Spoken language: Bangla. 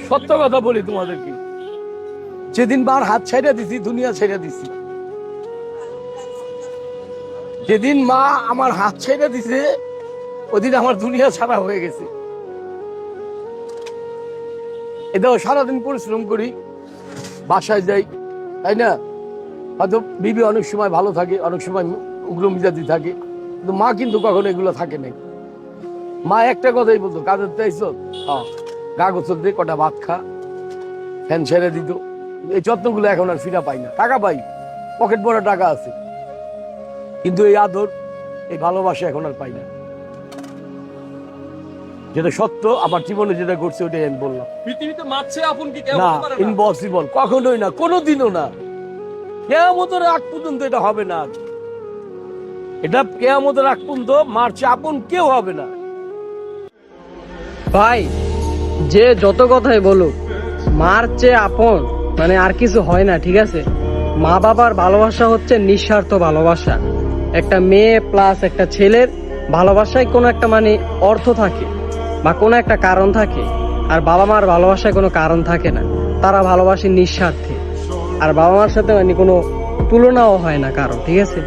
সত্য কথা বলি তোমাদেরকে, যেদিন বার হাত ছেড়ে দিছি দুনিয়া ছেড়ে দিছি, যেদিন মা আমার হাত ছেড়ে দিছে ওদিন আমার দুনিয়া ছাড়া হয়ে গেছে। এটাও সারাদিন পরিশ্রম করি, বাসায় যাই, তাই না? হয়তো বিবি অনেক সময় ভালো থাকে, অনেক সময় উগ্র মিজাজি থাকে, কিন্তু মা কিন্তু কখনো এগুলো থাকে নাই। মা একটা কথাই বলতো, কাজের চাইছো গা গোসল দিয়ে কটা ভাত খা, ফ্যান ছেড়ে দিত। এই যত্নগুলো এখন আর ফিরা পাই না। টাকা পাই, পকেট ভরা টাকা আছে, কিন্তু এই আদর, এই ভালোবাসা এখন আর পাই না। যেটা সত্য, আমার জীবনে যেটা ঘটছে ওটাই আমি বললাম। পৃথিবীতে মারছে আপন কি কেউ না, হতে পারে না? ইম্পসিবল, কখনোই না, কোনোদিনও না। কেয়ামতের আগ পর্যন্ত এটা হবে না। এটা কেয়ামতের আগ পর্যন্ত মারছে আপন কেউ হবে না। ভাই, যে যত কথাই বলুক, মার চেয়ে আপন মানে আর কিছু হয় না, ঠিক আছে? মা বাবার ভালোবাসা হচ্ছে নিঃস্বার্থ ভালোবাসা। একটা মেয়ে প্লাস একটা ছেলের ভালোবাসায় কোনো একটা মানে অর্থ থাকে বা কোনো একটা কারণ থাকে, আর বাবা মার ভালোবাসায় কোনো কারণ থাকে না। তারা ভালোবাসে নিঃস্বার্থে, আর বাবা মার সাথে মানে কোনো তুলনাও হয় না কারণ, ঠিক আছে?